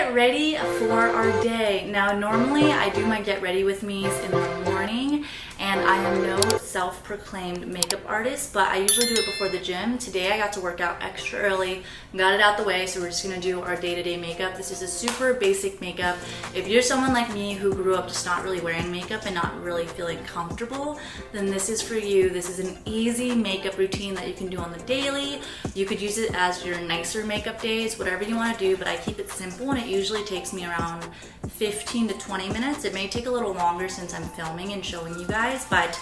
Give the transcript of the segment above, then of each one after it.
get ready for our day. Now, normally I do my get ready with me's in the morning, and I am no self-proclaimed makeup artist, but I usually do it before the gym. Today I got to work out extra early, got it out the way, so we're just gonna do our day-to-day makeup. This is a super basic makeup. If you're someone like me who grew up just not really wearing makeup and not really feeling comfortable, then this is for you. This is an easy makeup routine that you can do on the daily. You could use it as your nicer makeup days, whatever you wanna do, but I keep it simple and it usually takes me around 15 to 20 minutes. It may take a little longer since I'm filming and showing you guys, but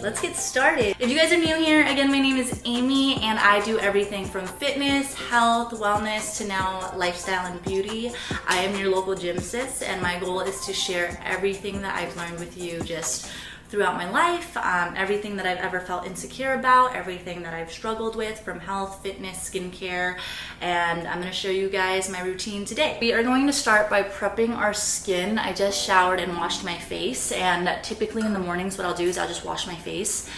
let's get started. If you guys are new here, again, my name is Amy and I do everything from fitness, health, wellness to now lifestyle and beauty. I am your local gym sis and my goal is to share everything that I've learned with you just throughout my life, everything that I've ever felt insecure about, everything that I've struggled with from health, fitness, skincare, and I'm gonna show you guys my routine today. We are going to start by prepping our skin. I just showered and washed my face, and typically in the mornings what I'll do is I'll just wash my face.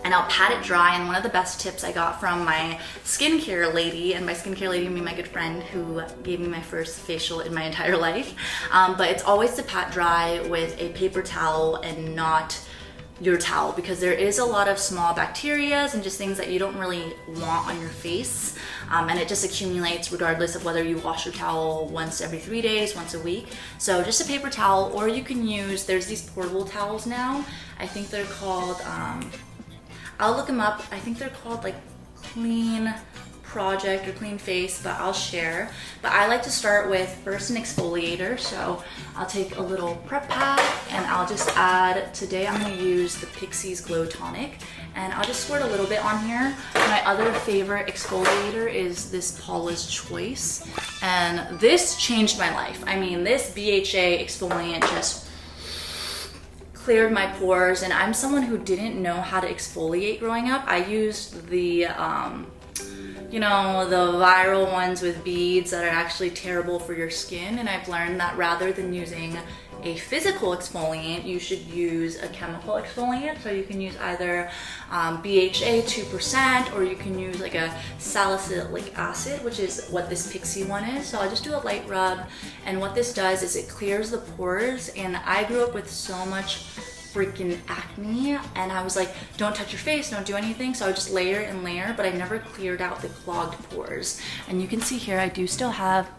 And I'll pat it dry, and one of the best tips I got from my skincare lady, and by skincare lady I mean my good friend who gave me my first facial in my entire life, but it's always to pat dry with a paper towel and not your towel, because there is a lot of small bacteria and just things that you don't really want on your face, and it just accumulates regardless of whether you wash your towel once every 3 days, once a week. So just a paper towel, or you can use, there's these portable towels now. I think they're called, I'll look them up. I think they're called like Clean Project or Clean Face, but I'll share. But I like to start with first an exfoliator. So I'll take a little prep pad and I'll just add, today I'm gonna use the Pixi's Glow Tonic, and I'll just squirt a little bit on here. My other favorite exfoliator is this Paulas Choice, and this changed my life. I mean, this BHA exfoliant just cleared my pores, and I'm someone who didn't know how to exfoliate growing up. I used the, you know, the viral ones with beads that are actually terrible for your skin, and I've learned that rather than using a physical exfoliant, you should use a chemical exfoliant. So you can use either BHA 2%, or you can use like a salicylic acid, which is what this Pixi one is. So I'll just do a light rub, and what this does is it clears the pores. And I grew up with so much freaking acne, and I was like, don't touch your face, don't do anything. So I would just layer and layer, but I never cleared out the clogged pores. And you can see here I do still have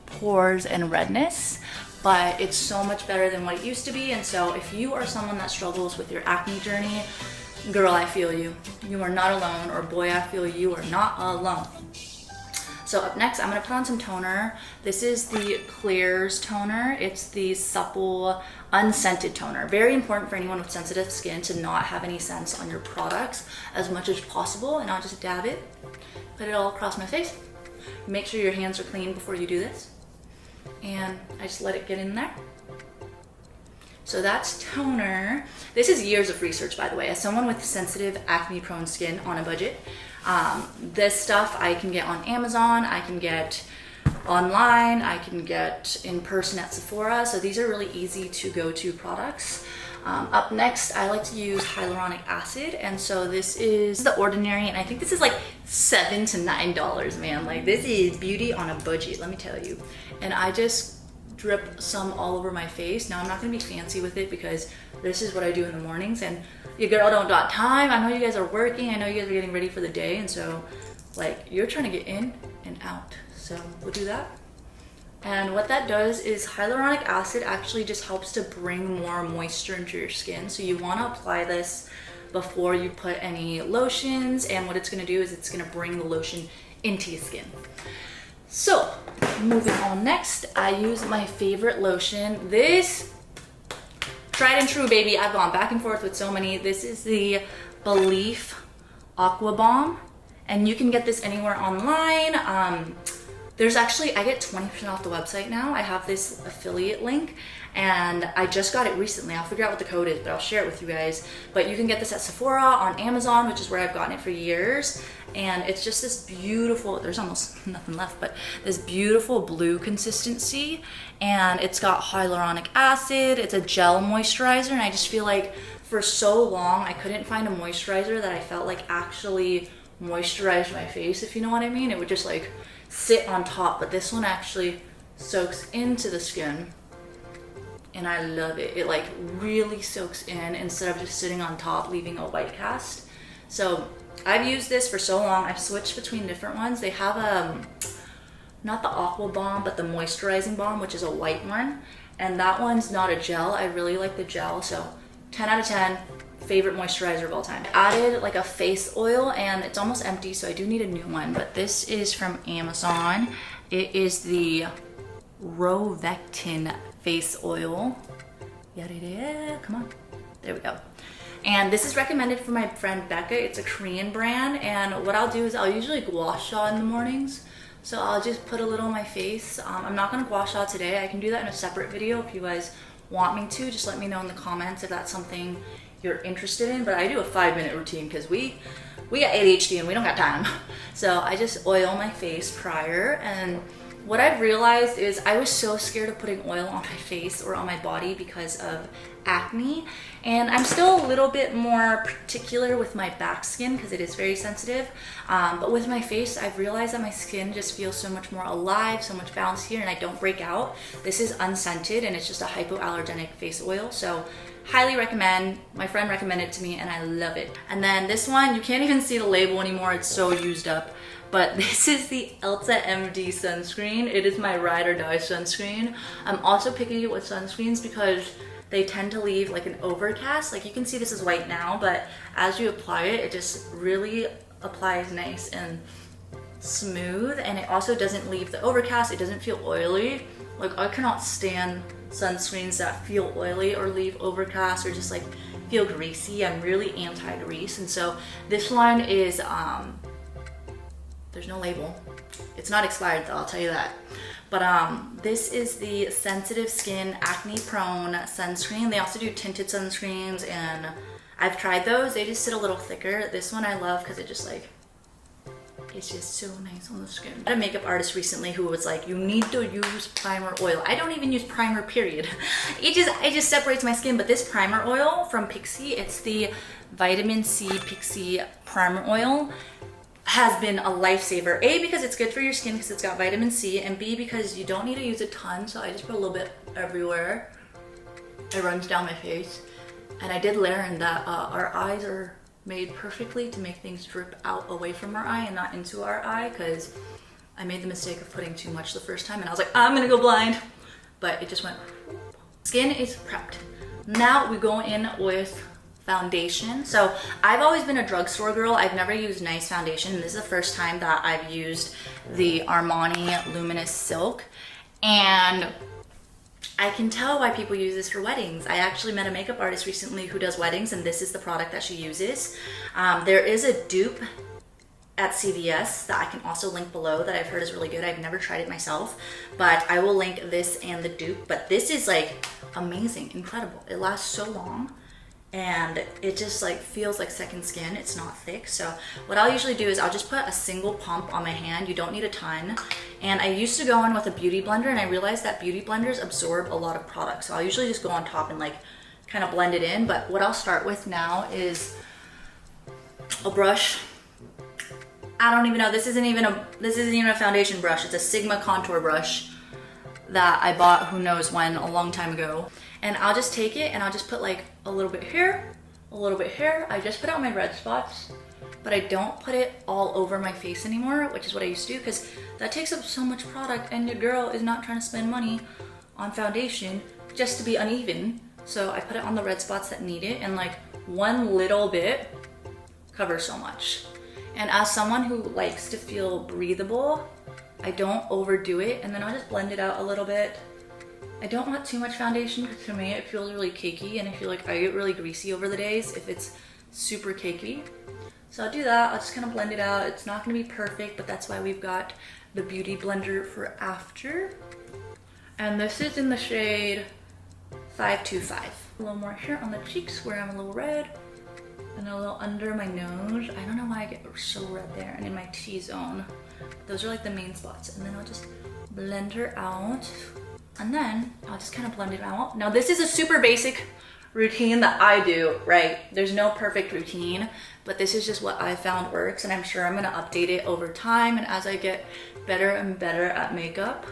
pores and redness, but it's so much better than what it used to be. And so if you are someone that struggles with your acne journey, girl, I feel you. You are not alone, or boy, I feel you are not alone. So up next, I'm gonna put on some toner. This is the Clears toner. It's the supple, unscented toner. Very important for anyone with sensitive skin to not have any scents on your products as much as possible. And I'll just dab it, put it all across my face. Make sure your hands are clean before you do this. And I just let it get in there. So that's toner. This is years of research, by the way. As someone with sensitive, acne-prone skin on a budget, this stuff I can get on Amazon, I can get online, I can get in person at Sephora. So these are really easy to go-to products. Up next, I like to use hyaluronic acid, and so this is The Ordinary, and I think this is like $7 to $9, man. Like, this is beauty on a budget, let me tell you. And I just drip some all over my face. Now, I'm not gonna be fancy with it because this is what I do in the mornings, and your girl don't got time. I know you guys are working, I know you guys are getting ready for the day, and so like, you're trying to get in and out. So we'll do that. And what that does is hyaluronic acid actually just helps to bring more moisture into your skin. So you want to apply this before you put any lotions, and what it's going to do is it's going to bring the lotion into your skin. So moving on, next I use my favorite lotion. This tried and true, baby. I've gone back and forth with so many. This is the Belif Aqua Bomb, and you can get this anywhere online. There's actually, I get 20% off the website now. I have this affiliate link, and I just got it recently. I'll figure out what the code is, but I'll share it with you guys. But you can get this at Sephora, on Amazon, which is where I've gotten it for years. And it's just this beautiful, there's almost nothing left, but this beautiful blue consistency. And it's got hyaluronic acid, it's a gel moisturizer, and I just feel like for so long, I couldn't find a moisturizer that I felt like actually moisturized my face, if you know what I mean. It would just like sit on top, but this one actually soaks into the skin. And I love it. It like really soaks in instead of just sitting on top, leaving a white cast. So I've used this for so long. I've switched between different ones. They have not the Aqua balm, but the moisturizing balm, which is a white one. And that one's not a gel. I really like the gel. So 10 out of 10, favorite moisturizer of all time. Added like a face oil and it's almost empty, so I do need a new one. But this is from Amazon. It is the ROVECTIN Face Oil. Yada, come on. There we go. And this is recommended for my friend Becca. It's a Korean brand. And what I'll do is I'll usually gua sha in the mornings. So I'll just put a little on my face. I'm not gonna gua sha today. I can do that in a separate video if you guys want me to. Just let me know in the comments if that's something you're interested in. But I do a 5-minute routine because we got ADHD and we don't got time. So I just oil my face prior. And what I've realized is I was so scared of putting oil on my face or on my body because of acne. And I'm still a little bit more particular with my back skin because it is very sensitive. But with my face, I've realized that my skin just feels so much more alive, so much balance here, and I don't break out. This is unscented and it's just a hypoallergenic face oil. So highly recommend. My friend recommended it to me and I love it. And then this one, you can't even see the label anymore. It's so used up. But this is the EltaMD sunscreen. It is my ride or die sunscreen. I'm also picky with sunscreens because they tend to leave like an overcast. Like you can see this is white now, but as you apply it, it just really applies nice and smooth. And it also doesn't leave the overcast. It doesn't feel oily. Like I cannot stand sunscreens that feel oily or leave overcast or just like feel greasy. I'm really anti-grease. And so this one is, there's no label. It's not expired though, I'll tell you that. But this is the sensitive skin acne prone sunscreen. They also do tinted sunscreens and I've tried those. They just sit a little thicker. This one I love because it just like, it's just so nice on the skin. I had a makeup artist recently who was like, you need to use primer oil. I don't even use primer, period. It just separates my skin. But this primer oil from Pixi, it's the Vitamin C Pixi primer oil, has been a lifesaver. A, because it's good for your skin because it's got vitamin C, and B, because you don't need to use a ton, so I just put a little bit everywhere. It runs down my face. And I did learn that our eyes are made perfectly to make things drip out away from our eye and not into our eye, because I made the mistake of putting too much the first time and I was like, I'm gonna go blind. But it just went. Skin is prepped. Now we go in with foundation. So I've always been a drugstore girl. I've never used nice foundation. This is the first time that I've used the Armani Luminous Silk, and I can tell why people use this for weddings. I actually met a makeup artist recently who does weddings, and this is the product that she uses. There is a dupe at CVS that I can also link below that I've heard is really good. I've never tried it myself, but I will link this and the dupe. But this is like amazing, incredible. It lasts so long. And it just like feels like second skin. It's not thick. So what I'll usually do is I'll just put a single pump on my hand. You don't need a ton. And I used to go in with a beauty blender, and I realized that beauty blenders absorb a lot of product. So I'll usually just go on top and like kind of blend it in. But what I'll start with now is a brush. I don't even know. This isn't even a foundation brush. It's a Sigma contour brush that I bought who knows when, a long time ago. And I'll just take it and I'll just put like a little bit here, a little bit here. I just put out my red spots, but I don't put it all over my face anymore, which is what I used to do, because that takes up so much product and your girl is not trying to spend money on foundation just to be uneven. So I put it on the red spots that need it, and like one little bit covers so much. And as someone who likes to feel breathable, I don't overdo it, and then I'll just blend it out a little bit. I don't want too much foundation because to me it feels really cakey, and I feel like I get really greasy over the days if it's super cakey. So I'll do that. I'll just kind of blend it out. It's not going to be perfect, but that's why we've got the beauty blender for after. And this is in the shade 525. A little more here on the cheeks where I'm a little red, and a little under my nose. I don't know why I get so red there, and in my T-zone. Those are like the main spots. And then I'll just blend her out. And then I'll just kind of blend it out. Now this is a super basic routine that I do, right? There's no perfect routine, but this is just what I found works, and I'm sure I'm gonna update it over time and as I get better and better at makeup.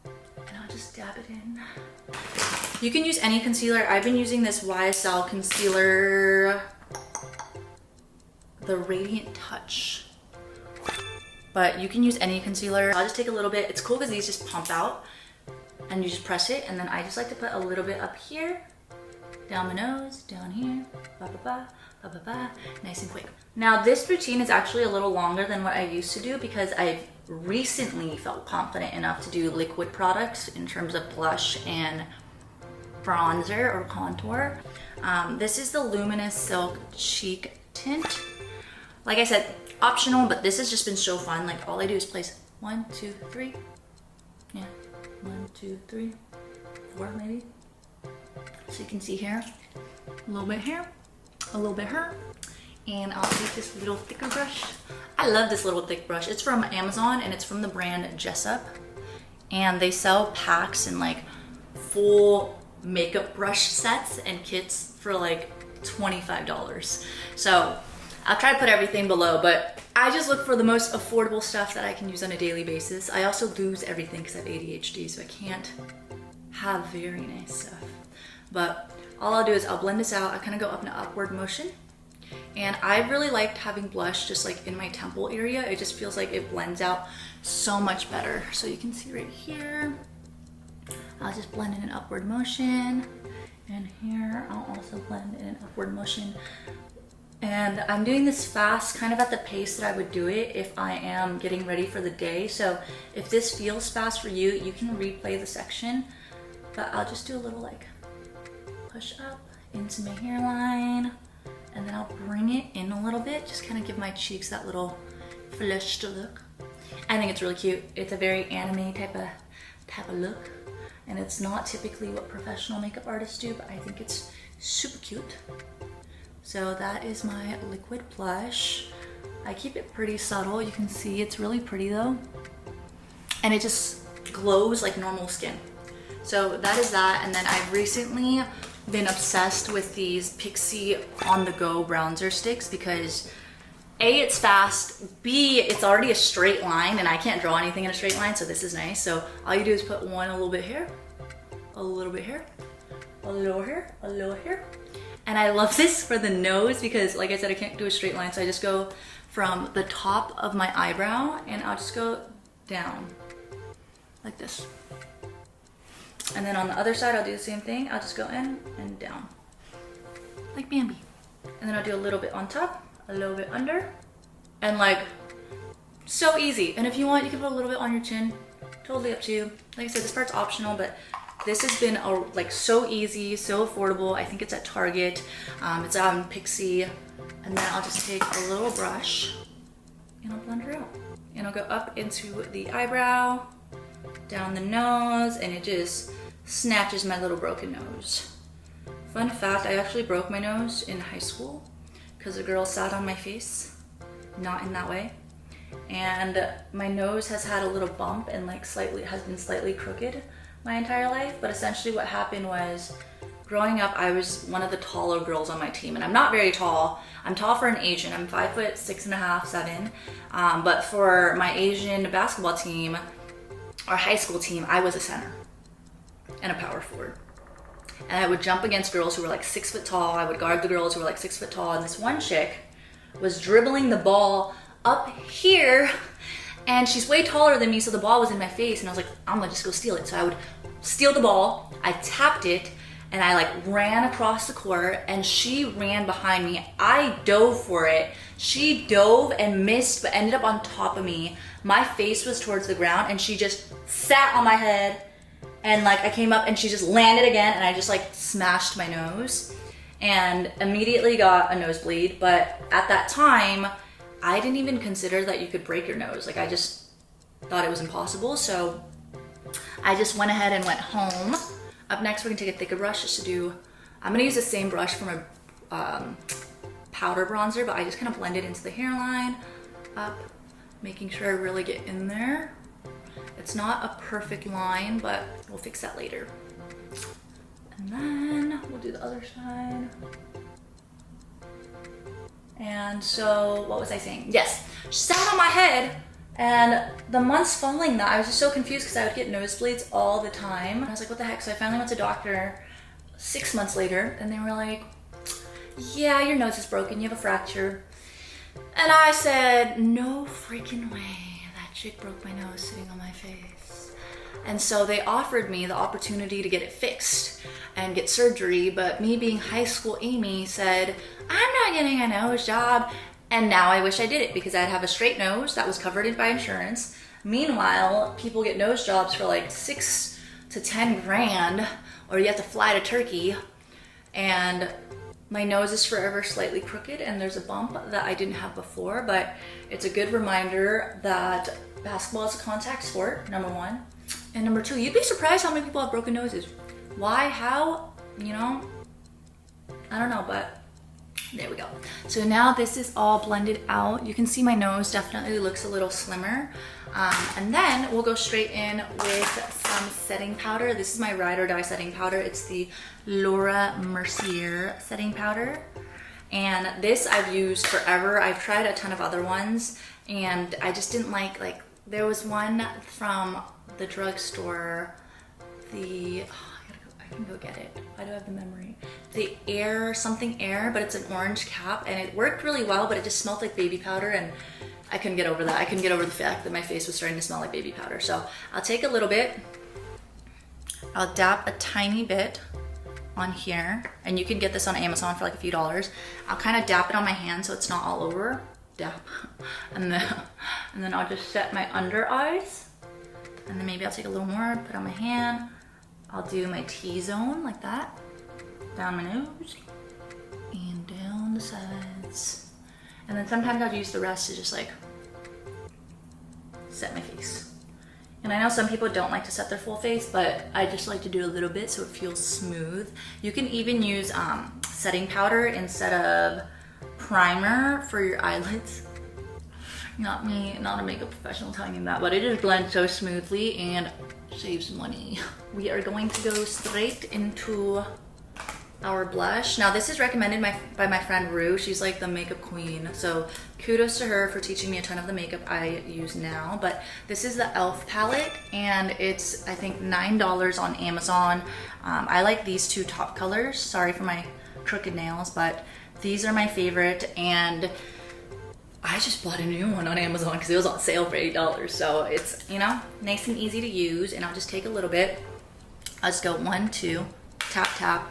And I'll just dab it in. You can use any concealer. I've been using this YSL concealer, the Radiant Touche. But you can use any concealer. I'll just take a little bit. It's cool because these just pump out and you just press it. And then I just like to put a little bit up here, down my nose, down here, ba ba ba, ba ba ba, nice and quick. Now this routine is actually a little longer than what I used to do because I've recently felt confident enough to do liquid products in terms of blush and bronzer or contour. This is the Luminous Silk Cheek Tint. Like I said, optional, but this has just been so fun. Like all I do is place 1, 2, 3. Yeah, 1, 2, 3, 4 maybe. So you can see here, a little bit here, a little bit here. And I'll take this little thicker brush. I love this little thick brush. It's from Amazon and it's from the brand Jessup. And they sell packs and like full makeup brush sets and kits for like $25. So I'll try to put everything below, but I just look for the most affordable stuff that I can use on a daily basis. I also lose everything because I have ADHD, so I can't have very nice stuff. But all I'll do is I'll blend this out. I kind of go up in an upward motion. And I really liked having blush just like in my temple area. It just feels like it blends out so much better. So you can see right here, I'll just blend in an upward motion. And here, I'll also blend in an upward motion. And I'm doing this fast, kind of at the pace that I would do it if I am getting ready for the day. So if this feels fast for you, you can replay the section. But I'll just do a little like push up into my hairline. And then I'll bring it in a little bit, just kind of give my cheeks that little flushed look. I think it's really cute. It's a very anime type of look. And it's not typically what professional makeup artists do, but I think it's super cute. So that is my liquid blush. I keep it pretty subtle. You can see it's really pretty though. And it just glows like normal skin. So that is that. And then I've recently been obsessed with these Pixi on-the-go bronzer sticks because A, it's fast, B, it's already a straight line and I can't draw anything in a straight line, so this is nice. So all you do is put one a little bit here, a little bit here, a little here, a little here. And I love this for the nose because like I said, I can't do a straight line, so I just go from the top of my eyebrow and I'll just go down like this. And then on the other side, I'll do the same thing. I'll just go in and down, like Bambi. And then I'll do a little bit on top, a little bit under, and like, so easy. And if you want, you can put a little bit on your chin, totally up to you. Like I said, this part's optional, but this has been like so easy, so affordable. I think it's at Target. It's on Pixi. And then I'll just take a little brush and I'll blend her out. And I'll go up into the eyebrow, down the nose, and it just snatches my little broken nose. Fun fact, I actually broke my nose in high school because a girl sat on my face, not in that way. And my nose has had a little bump and like has been slightly crooked my entire life. But essentially what happened was, growing up, I was one of the taller girls on my team, and I'm not very tall. I'm tall for an Asian. I'm 5'6.5", 7. But for my Asian basketball team, our high school team, I was a center and a power forward. And I would jump against girls who were like 6 foot tall. I would guard the girls who were like 6 foot tall. And this one chick was dribbling the ball up here, and she's way taller than me, so the ball was in my face, and I was like, I'm gonna just go steal it. So I would steal the ball, I tapped it, and I like ran across the court, and she ran behind me. I dove for it. She dove and missed, but ended up on top of me. My face was towards the ground, and she just sat on my head, and like I came up and she just landed again, and I just like smashed my nose and immediately got a nosebleed. But at that time, I didn't even consider that you could break your nose. Like I just thought it was impossible. So I just went ahead and went home. Up next, we're gonna take a thicker brush just to do, I'm gonna use the same brush from a powder bronzer, but I just kind of blend it into the hairline, up, making sure I really get in there. It's not a perfect line, but we'll fix that later. And then we'll do the other side. And so, what was I saying? Yes, sat on my head, and the months following that, I was just so confused because I would get nosebleeds all the time. And I was like, what the heck? So I finally went to the doctor 6 months later, and they were like, yeah, your nose is broken, you have a fracture. And I said, no freaking way, that chick broke my nose sitting on my face. And so they offered me the opportunity to get it fixed and get surgery, but me being high school Amy said, I'm not getting a nose job. And now I wish I did it because I'd have a straight nose that was covered by insurance. Meanwhile, people get nose jobs for like 6 to 10 grand, or you have to fly to Turkey. And my nose is forever slightly crooked, and there's a bump that I didn't have before, but it's a good reminder that basketball is a contact sport, number one. And number two, you'd be surprised how many people have broken noses. Why, how, you know, I don't know, but there we go. So now this is all blended out. You can see my nose definitely looks a little slimmer. And then we'll go straight in with some setting powder. This is my Ride or Die setting powder. It's the Laura Mercier setting powder. And this I've used forever. I've tried a ton of other ones, and I just didn't like there was one from the drugstore, I can go get it. I don't have the memory. The something air, but it's an orange cap, and it worked really well, but it just smelled like baby powder, and I couldn't get over that. I couldn't get over the fact that my face was starting to smell like baby powder. So I'll take a little bit, I'll dab a tiny bit on here, and you can get this on Amazon for like a few dollars. I'll kind of dab it on my hand so it's not all over. Dab. And then I'll just set my under eyes, and then maybe I'll take a little more, put it on my hand. I'll do my T-zone like that, down my nose, and down the sides. And then sometimes I'll use the rest to just like set my face. And I know some people don't like to set their full face, but I just like to do a little bit so it feels smooth. You can even use setting powder instead of primer for your eyelids. Not me, not a makeup professional telling you that, but it just blends so smoothly and saves money. We are going to go straight into our blush. Now this is recommended by my friend Rue. She's like the makeup queen. So kudos to her for teaching me a ton of the makeup I use now. But this is the e.l.f. palette, and it's I think $9 on Amazon. I like these two top colors. Sorry for my crooked nails, but these are my favorite, and I just bought a new one on Amazon because it was on sale for $8. So it's, you know, nice and easy to use. And I'll just take a little bit. I'll just go 1, 2, tap, tap.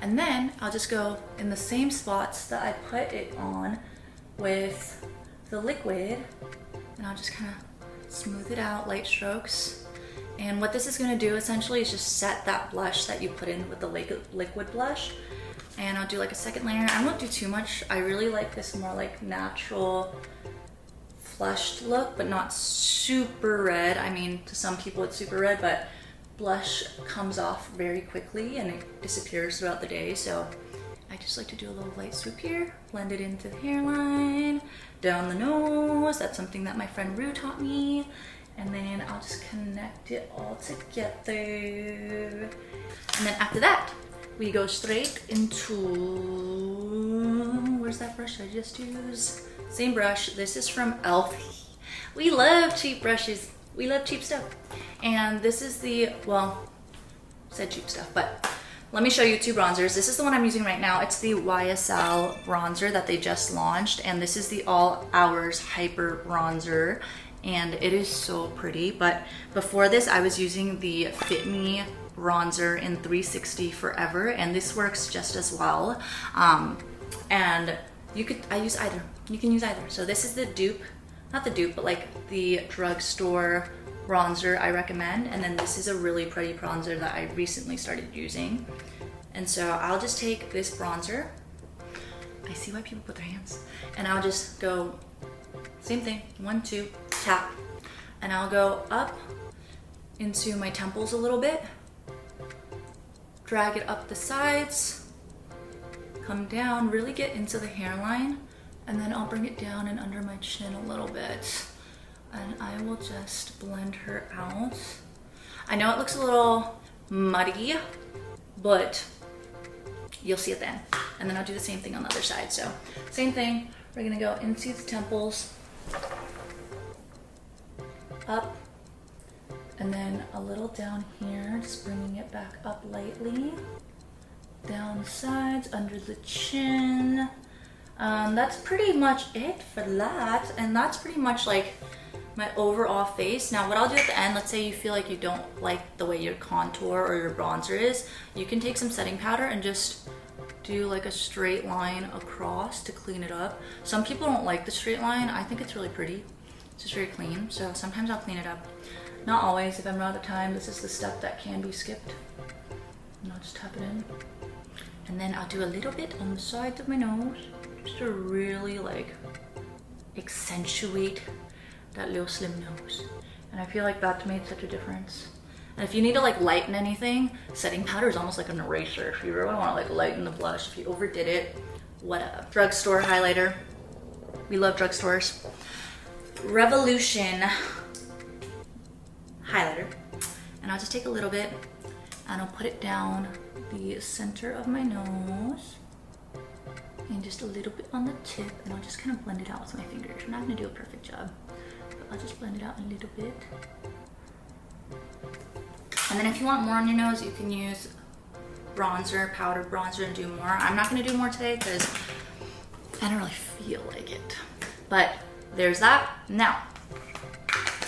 And then I'll just go in the same spots that I put it on with the liquid. And I'll just kind of smooth it out, light strokes. And what this is going to do essentially is just set that blush that you put in with the liquid blush. And I'll do like a second layer. I won't do too much. I really like this more like natural flushed look, but not super red. I mean, to some people it's super red, but blush comes off very quickly and it disappears throughout the day. So I just like to do a little light swoop here, blend it into the hairline, down the nose. That's something that my friend Rue taught me. And then I'll just connect it all together. And then after that, we go straight into, where's that brush I just used? Same brush. This is from e.l.f. We love cheap brushes. We love cheap stuff. And this is the, well, said cheap stuff, but let me show you two bronzers. This is the one I'm using right now. It's the YSL bronzer that they just launched, and this is the All Hours Hyper Bronzer, and it is so pretty. But before this, I was using the Fit Me bronzer in 360 Forever, and this works just as well. And I use either. You can use either. So this is the dupe, not the dupe, but like the drugstore bronzer I recommend. And then this is a really pretty bronzer that I recently started using. And so I'll just take this bronzer. I see why people put their hands. And I'll just go, same thing, 1, 2, tap. And I'll go up into my temples a little bit. Drag it up the sides, come down, really get into the hairline, and then I'll bring it down and under my chin a little bit. And I will just blend her out. I know it looks a little muddy, but You'll see at the end. And then I'll do the same thing on the other side. So same thing, we're gonna go into the temples, up, and then a little down here, just bringing it back up lightly. Down the sides, under the chin. That's pretty much it for that. And that's pretty much like my overall face. Now what I'll do at the end, let's say you feel like you don't like the way your contour or your bronzer is, you can take some setting powder and just do like a straight line across to clean it up. Some people don't like the straight line. I think it's really pretty. It's just very clean. So sometimes I'll clean it up. Not always. If I'm not out of time, this is the step that can be skipped. And I'll just tap it in. And then I'll do a little bit on the sides of my nose just to really like accentuate that little slim nose. And I feel like that made such a difference. And if you need to like lighten anything, setting powder is almost like an eraser. If you really want to like lighten the blush, if you overdid it, whatever. Drugstore highlighter. We love drugstores. Revolution highlighter. And I'll just take a little bit and I'll put it down the center of my nose and just a little bit on the tip, and I'll just kind of blend it out with my fingers. I'm not gonna do a perfect job, but I'll just blend it out a little bit. And then if you want more on your nose, you can use bronzer, powder bronzer, and do more. I'm not gonna do more today because I don't really feel like it. But there's that. Now,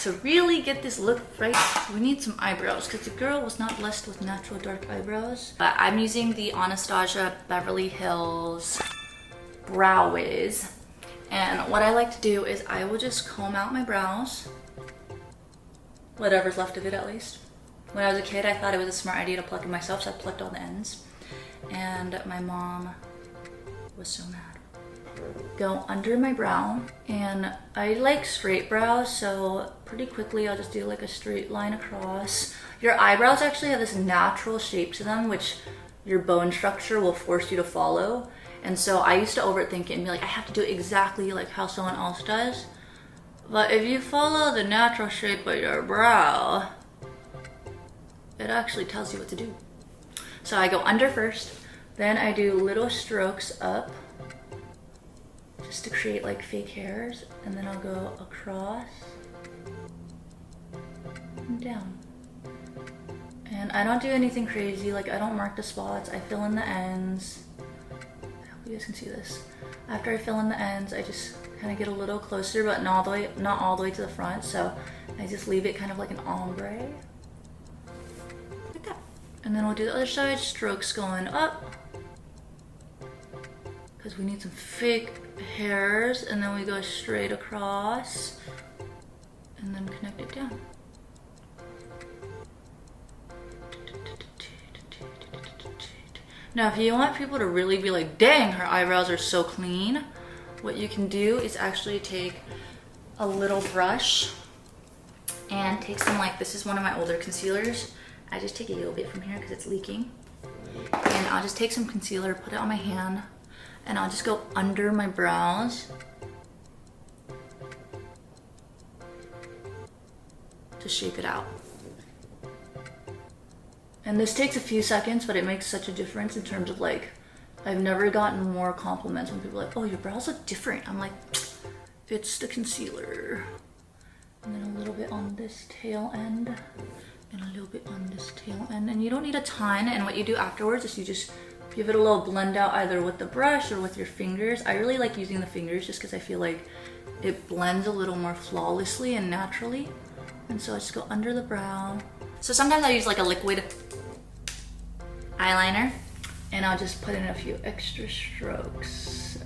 to really get this look right, we need some eyebrows because the girl was not blessed with natural dark eyebrows. But I'm using the Anastasia Beverly Hills Brow Wiz. And what I like to do is I will just comb out my brows, whatever's left of it at least. When I was a kid, I thought it was a smart idea to pluck it myself, so I plucked all the ends. And my mom was so mad. Go under my brow, and I like straight brows, so pretty quickly I'll just do like a straight line across. Your eyebrows actually have this natural shape to them, which your bone structure will force you to follow. And so I used to overthink it and be like, I have to do it exactly like how someone else does. But if you follow the natural shape of your brow, it actually tells you what to do. So I go under first, then I do little strokes up just to create like fake hairs, and then I'll go across and down. And I don't do anything crazy, like I don't mark the spots, I fill in the ends. I hope you guys can see this. After I fill in the ends, I just kind of get a little closer, but not all the way to the front, so I just leave it kind of like an ombre. Like that. And then we'll do the other side, strokes going up, because we need some fake hairs, and then we go straight across and then connect it down. Now if you want people to really be like, dang, her eyebrows are so clean, what you can do is actually take a little brush and take some, like, this is one of my older concealers. I just take a little bit from here because it's leaking, and I'll just take some concealer, put it on my hand, and I'll just go under my brows to shape it out. And this takes a few seconds, but it makes such a difference in terms of like, I've never gotten more compliments when people are like, oh, your brows look different. I'm like, it's the concealer. And then a little bit on this tail end, and a little bit on this tail end. And you don't need a ton, and what you do afterwards is you just give it a little blend out either with the brush or with your fingers. I really like using the fingers just because I feel like it blends a little more flawlessly and naturally. And so I just go under the brow. So sometimes I use like a liquid eyeliner, and I'll just put in a few extra strokes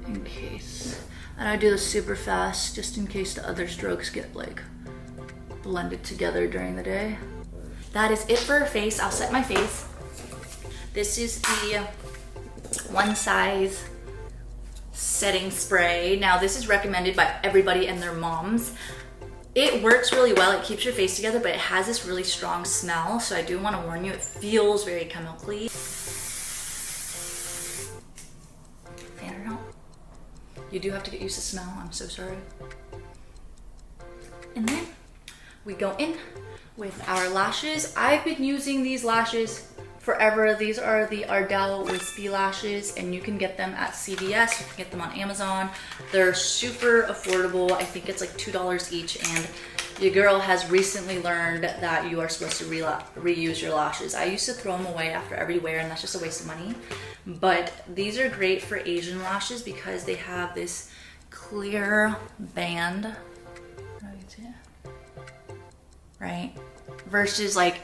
in case. And I do this super fast just in case the other strokes get like blended together during the day. That is it for her face. I'll set my face. This is the One Size setting spray. Now this is recommended by everybody and their moms. It works really well, it keeps your face together, but it has this really strong smell, so I do want to warn you, it feels very chemically. Fan it out. You do have to get used to smell, I'm so sorry. And then we go in with our lashes. I've been using these lashes forever. These are the Ardell Wispy Lashes, and you can get them at CVS. You can get them on Amazon. They're super affordable. I think it's like $2 each, and your girl has recently learned that you are supposed to reuse your lashes. I used to throw them away after every wear, and that's just a waste of money. But these are great for Asian lashes because they have this clear band, right? Versus like,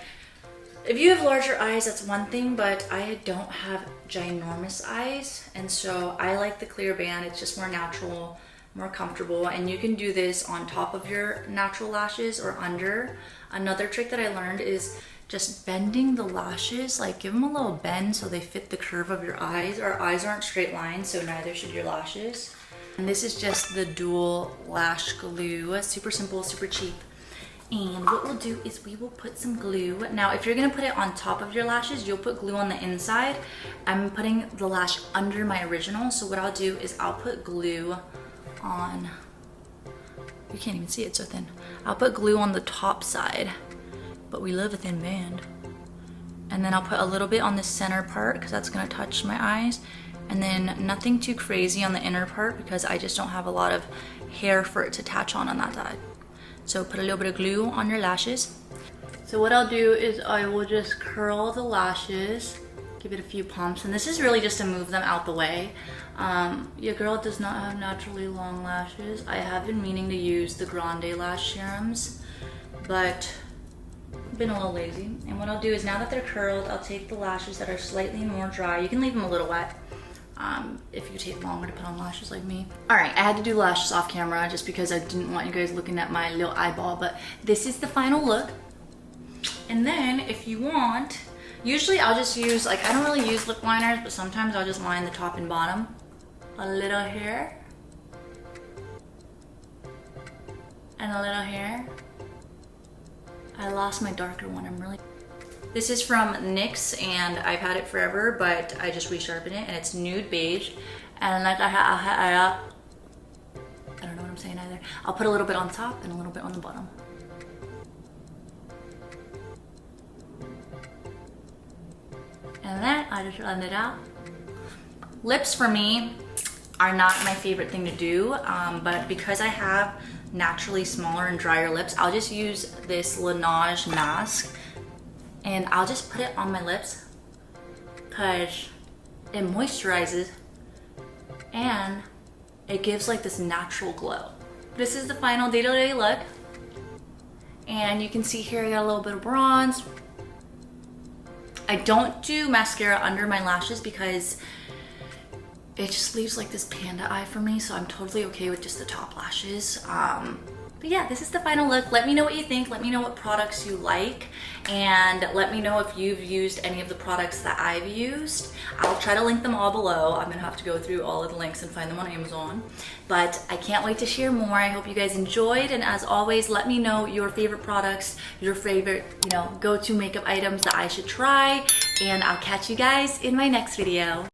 if you have larger eyes, that's one thing, but I don't have ginormous eyes, and so I like the clear band. It's just more natural, more comfortable, and you can do this on top of your natural lashes or under. Another trick that I learned is just bending the lashes, like give them a little bend so they fit the curve of your eyes. Our eyes aren't straight lines, so neither should your lashes. And this is just the dual lash glue. Super simple, super cheap. And what we'll do is we will put some glue. Now, if you're gonna put it on top of your lashes, you'll put glue on the inside. I'm putting the lash under my original, so what I'll do is I'll put glue on, you can't even see it, so thin. I'll put glue on the top side, but we love a thin band. And then I'll put a little bit on the center part because that's gonna touch my eyes. And then nothing too crazy on the inner part because I just don't have a lot of hair for it to attach on that side. So put a little bit of glue on your lashes. So what I'll do is I will just curl the lashes, give it a few pumps, and this is really just to move them out the way. Your girl does not have naturally long lashes. I have been meaning to use the Grande Lash serums, but I've been a little lazy. And what I'll do is now that they're curled, I'll take the lashes that are slightly more dry. You can leave them a little wet. If you take longer to put on lashes like me. All right, I had to do lashes off camera just because I didn't want you guys looking at my little eyeball, but this is the final look. And then if you want, usually I'll just use, like, I don't really use lip liners, but sometimes I'll just line the top and bottom a little here and a little here. I lost my darker one. This is from NYX, and I've had it forever, but I just resharpened it, and it's nude beige. And like I don't know what I'm saying either. I'll put a little bit on top and a little bit on the bottom. And then I just blend it out. Lips for me are not my favorite thing to do, but because I have naturally smaller and drier lips, I'll just use this Laneige mask. And I'll just put it on my lips because it moisturizes and it gives like this natural glow. This is the final day-to-day look. And you can see here I got a little bit of bronze. I don't do mascara under my lashes because it just leaves like this panda eye for me, so I'm totally okay with just the top lashes. But yeah, this is the final look. Let me know what you think. Let me know what products you like. And let me know if you've used any of the products that I've used. I'll try to link them all below. I'm gonna have to go through all of the links and find them on Amazon. But I can't wait to share more. I hope you guys enjoyed. And as always, let me know your favorite products, your favorite, go-to makeup items that I should try. And I'll catch you guys in my next video.